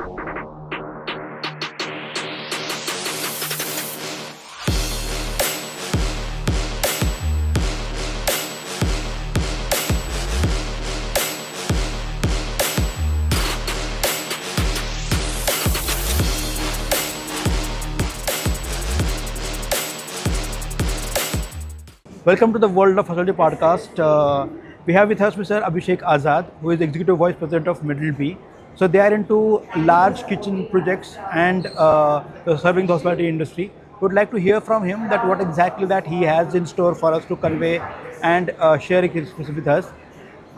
Welcome to the World of Facility Podcast. We have with us Mr. Abhishek Azad, who is Executive Vice President of Middleby. So they are into large kitchen projects and serving the hospitality industry. We would like to hear from him that what exactly that he has in store for us to convey and share his experience with us.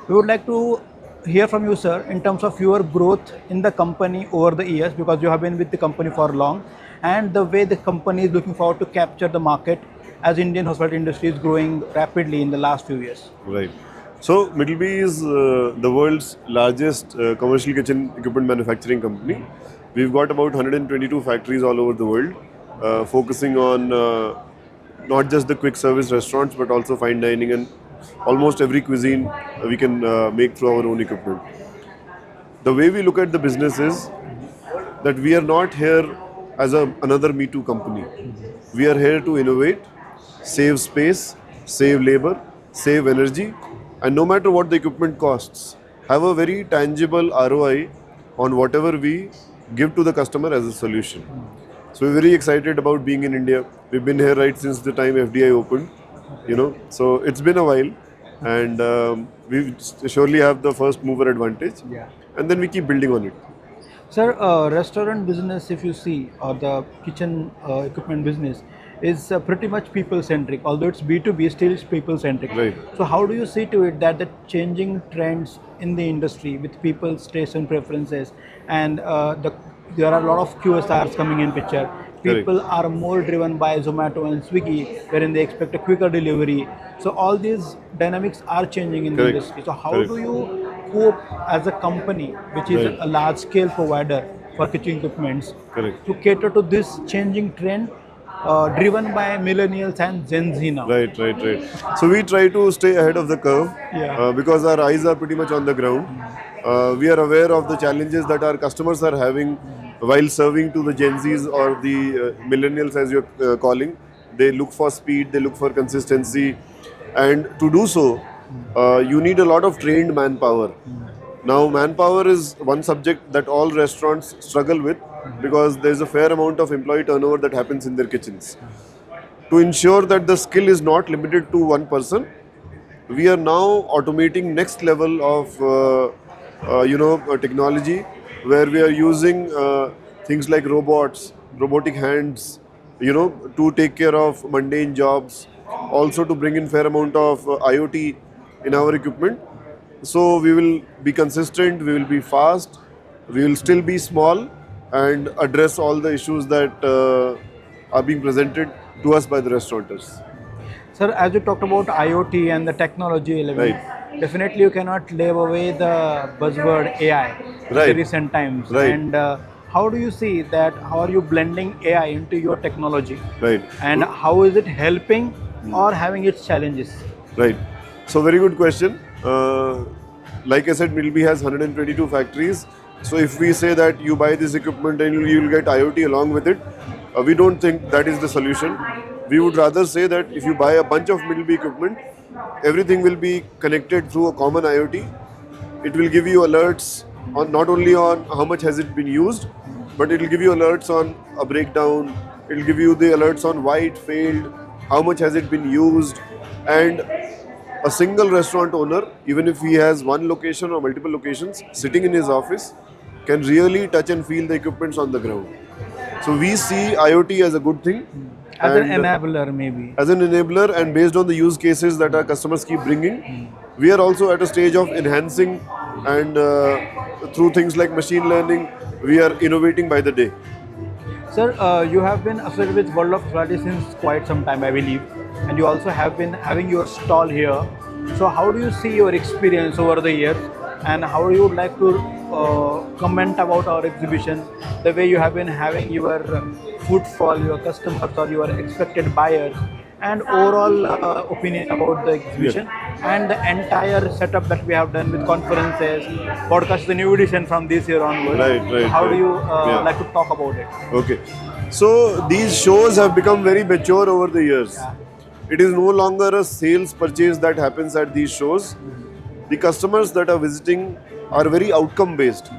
We would like to hear from you, sir, in terms of your growth in the company over the years, because you have been with the company for long, and the way the company is looking forward to capture the market as Indian hospitality industry is growing rapidly in the last few years. Right. So Middleby is the world's largest commercial kitchen equipment manufacturing company. We've got about 122 factories all over the world, focusing on not just the quick service restaurants, but also fine dining and almost every cuisine we can make through our own equipment. The way we look at the business is that we are not here as another Me Too company. We are here to innovate, save space, save labor, save energy, and no matter what the equipment costs, have a very tangible ROI on whatever we give to the customer as a solution. So we're very excited about being in India. We've been here right since the time FDI opened, so it's been a while, and we surely have the first mover advantage, and then we keep building on it. Sir, restaurant business, if you see, or the kitchen equipment business, is pretty much people-centric. Although it's B2B, still it's people-centric. Right. So how do you see to it that the changing trends in the industry with people's tastes and preferences, and there are a lot of QSRs coming in picture. People are more driven by Zomato and Swiggy, wherein they expect a quicker delivery. So all these dynamics are changing in the industry. So how do you cope as a company, which is a large-scale provider for kitchen equipments, to cater to this changing trend driven by millennials and Gen Z now? Right. So we try to stay ahead of the curve because our eyes are pretty much on the ground. We are aware of the challenges that our customers are having while serving to the Gen Zs or the millennials, as you're calling. They look for speed, they look for consistency, and to do so, you need a lot of trained manpower. Now, manpower is one subject that all restaurants struggle with because there's a fair amount of employee turnover that happens in their kitchens. To ensure that the skill is not limited to one person, we are now automating next level of technology, where we are using things like robotic hands, to take care of mundane jobs, also to bring in fair amount of IoT in our equipment. So we will be consistent, we will be fast, we will still be small and address all the issues that are being presented to us by the restaurateurs. Sir, as you talked about IoT and the technology element, definitely you cannot leave away the buzzword AI in the recent times. And how do you see that? How are you blending AI into your technology? And how is it helping or having its challenges? So very good question. Like I said, Middleby has 122 factories. So if we say that you buy this equipment and you will get IoT along with it, we don't think that is the solution. We would rather say that if you buy a bunch of Middleby equipment, everything will be connected through a common IoT. It will give you alerts on not only on how much has it been used, but it will give you alerts on a breakdown. It will give you the alerts on why it failed, how much has it been used, and a single restaurant owner, even if he has one location or multiple locations, sitting in his office, can really touch and feel the equipments on the ground. So we see IoT as a good thing. As an enabler, maybe. As an enabler, and based on the use cases that our customers keep bringing, we are also at a stage of enhancing, and through things like machine learning, we are innovating by the day. Sir, you have been affiliated with World of Facility since quite some time, I believe, and you also have been having your stall here. So how do you see your experience over the years, and how you would like to comment about our exhibition, the way you have been having your footfall, your customers or your expected buyers, and overall opinion about the exhibition? and the entire setup that we have done with conferences. Podcast is the new edition from this year onwards. Right. How do you Yeah. like to talk about it? Okay. So these shows have become very mature over the years. It is no longer a sales purchase that happens at these shows. The customers that are visiting are very outcome based.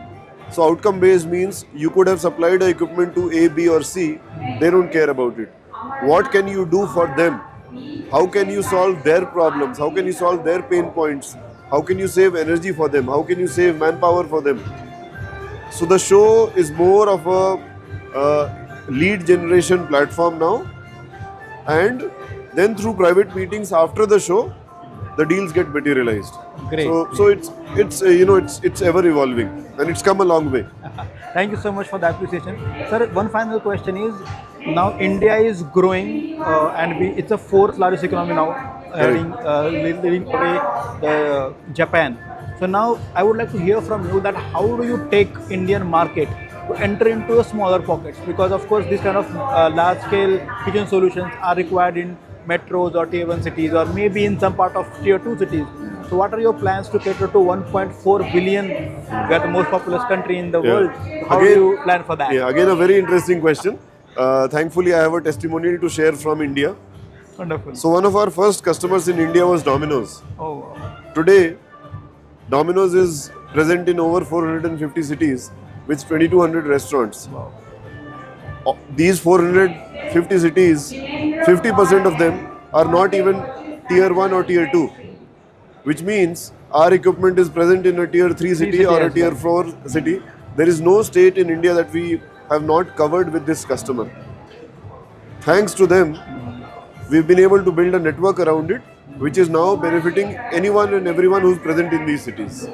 So outcome based means you could have supplied the equipment to A, B or C. They don't care about it. What can you do for them? How can you solve their problems? How can you solve their pain points? How can you save energy for them? How can you save manpower for them? So the show is more of a lead generation platform now, and then through private meetings after the show, the deals get materialized. Great. So it's ever evolving, and it's come a long way. Thank you so much for the appreciation. Sir, one final question is, now India is growing and it's a fourth largest economy now, leading away Japan. So now I would like to hear from you that how do you take Indian market to enter into a smaller pockets? Because of course these kind of large scale kitchen solutions are required in metros or tier 1 cities or maybe in some part of tier 2 cities. So what are your plans to cater to 1.4 billion? We are the most populous country in the world. How do you plan for that? Yeah, again a very interesting question. Thankfully, I have a testimonial to share from India. Wonderful. So one of our first customers in India was Domino's. Oh, Today, Domino's is present in over 450 cities with 2200 restaurants. wow. These 450 cities, 50% of them are not even tier 1 or tier 2, which means our equipment is present in a tier 3 city or a tier 4 city. There is no state in India that we have not covered with this customer. Thanks to them, we've been able to build a network around it, which is now benefiting anyone and everyone who's present in these cities.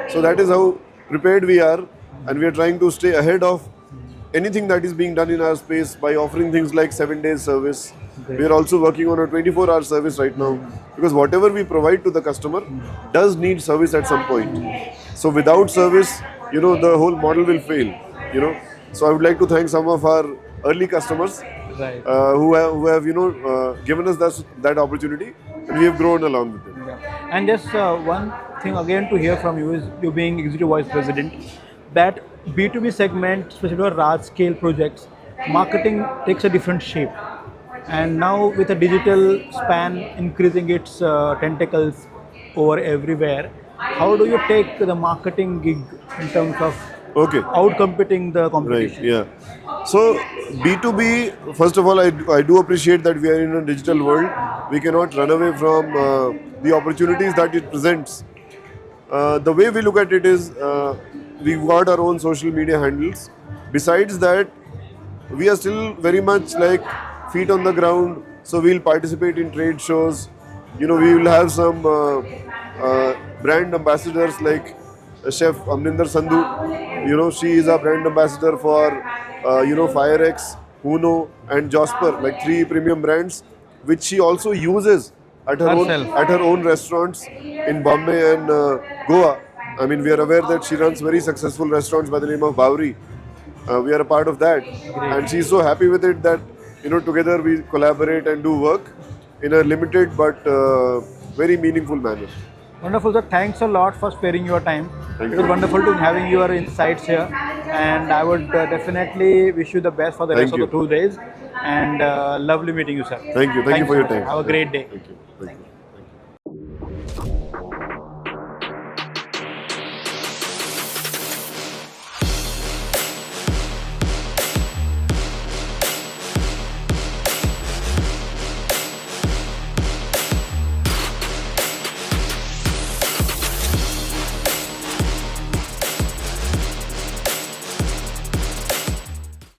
So that is how prepared we are, and we are trying to stay ahead of anything that is being done in our space by offering things like 7 days service. We are also working on a 24-hour service right now, because whatever we provide to the customer does need service at some point. So without service, the whole model will fail. So I would like to thank some of our early customers Right. who have given us that opportunity, and we have grown along with them. Yeah. And just one thing again to hear from you is, you being executive vice president, that B2B segment, especially for large scale projects, marketing takes a different shape. And now with a digital span increasing its tentacles over everywhere, how do you take the marketing gig in terms of out-competing the competition? Right, yeah. So B2B, first of all, I do appreciate that we are in a digital world. We cannot run away from the opportunities that it presents. The way we look at it is, we've got our own social media handles. Besides that, we are still very much like feet on the ground, so we'll participate in trade shows. We will have some brand ambassadors like Chef Amninder Sandhu. She is a brand ambassador for FireX, Uno and Josper, like 3 premium brands, which she also uses at her own restaurants in Bombay and Goa. I mean, we are aware that she runs very successful restaurants by the name of Bowry. We are a part of that. Great. And she's so happy with it that together we collaborate and do work in a limited but very meaningful manner. Wonderful, sir. Thanks a lot for sparing your time. Thank It was you. wonderful to having your insights here, and I would definitely wish you the best for the rest of the 2 days. And lovely meeting you, sir. Thank you. Thank you for your so much. time. Have a great day. Thank you.